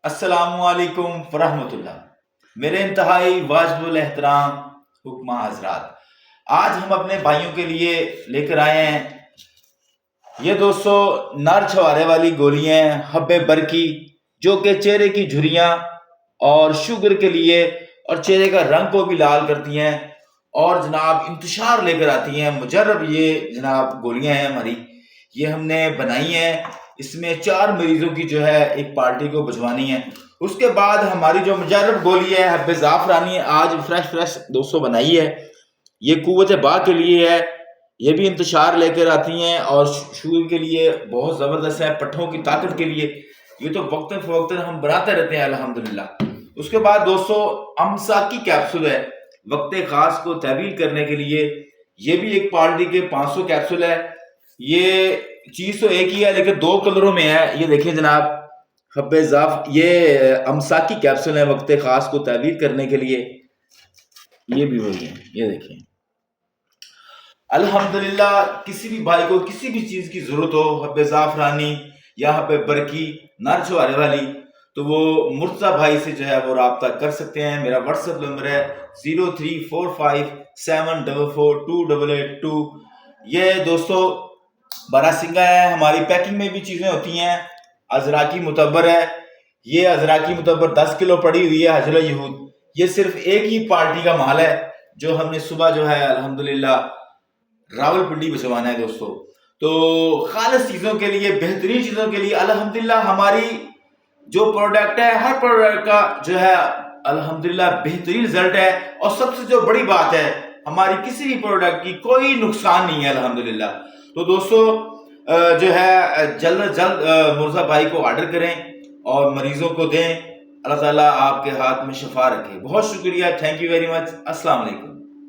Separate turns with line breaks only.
السلام علیکم ورحمۃ اللہ۔ میرے انتہائی واجب الاحترام حکمہ حضرات، آج ہم اپنے بھائیوں کے لیے لے کر آئے ہیں یہ دوستو نر چھوارے والی گولیاں ہیں، حب برکی، جو کہ چہرے کی جھریاں اور شوگر کے لیے اور چہرے کا رنگ کو بھی لال کرتی ہیں اور جناب انتشار لے کر آتی ہیں۔ مجرب یہ جناب گولیاں ہیں ہماری، یہ ہم نے بنائی ہیں۔ اس میں 4 مریضوں کی جو ہے ایک پارٹی کو بھجوانی ہے۔ اس کے بعد ہماری جو مجرب گولی ہے حب زعفرانی، آج فریش دوستوں بنائی ہے، یہ قوت با کے لیے ہے، یہ بھی انتشار لے کر آتی ہیں اور شوگر کے لیے بہت زبردست ہے، پٹھوں کی طاقت کے لیے۔ یہ تو وقتاً فوقتاً ہم بناتے رہتے ہیں الحمدللہ۔ اس کے بعد دوستو امساکی کیپسول ہے، وقت خاص کو تعبیر کرنے کے لیے، یہ بھی ایک پارٹی کے 500 کیپسول ہے۔ یہ چیز تو ایک ہی ہے لیکن 2 کلروں میں ہے، یہ دیکھیں جناب، حب یہ امساکی کیپسول ہے وقت خاص کو تعبیر کرنے کے لیے، یہ بھی وہی ہے، یہ دیکھیں۔ الحمدللہ کسی بھی بھائی کو کسی بھی چیز کی ضرورت ہو، حب زعفرانی یا حب برکی نر چھوارے والی، تو وہ مرتضی بھائی سے جو ہے وہ رابطہ کر سکتے ہیں۔ میرا واٹس ایپ نمبر ہے 0345744282۔ یہ دوستو باراسنگا ہے، ہماری پیکنگ میں بھی چیزیں ہوتی ہیں۔ ازراکی متبر ہے، یہ ازراکی متبر 10 کلو پڑی ہوئی ہے حجر یہود۔ یہ صرف ایک ہی پارٹی کا مال ہے جو ہم نے صبح جو ہے الحمدللہ راول پنڈی بھجوانا ہے دوستو۔ تو خالص چیزوں کے لیے، بہترین چیزوں کے لیے الحمدللہ ہماری جو پروڈکٹ ہے، ہر پروڈکٹ کا جو ہے الحمدللہ بہترین رزلٹ ہے، اور سب سے جو بڑی بات ہے ہماری کسی بھی پروڈکٹ کی کوئی نقصان نہیں ہے الحمدللہ۔ تو دوستو جو ہے جلد مرزا بھائی کو آرڈر کریں اور مریضوں کو دیں۔ اللہ تعالیٰ آپ کے ہاتھ میں شفا رکھے۔ بہت شکریہ، تھینک یو ویری مچ، السلام علیکم۔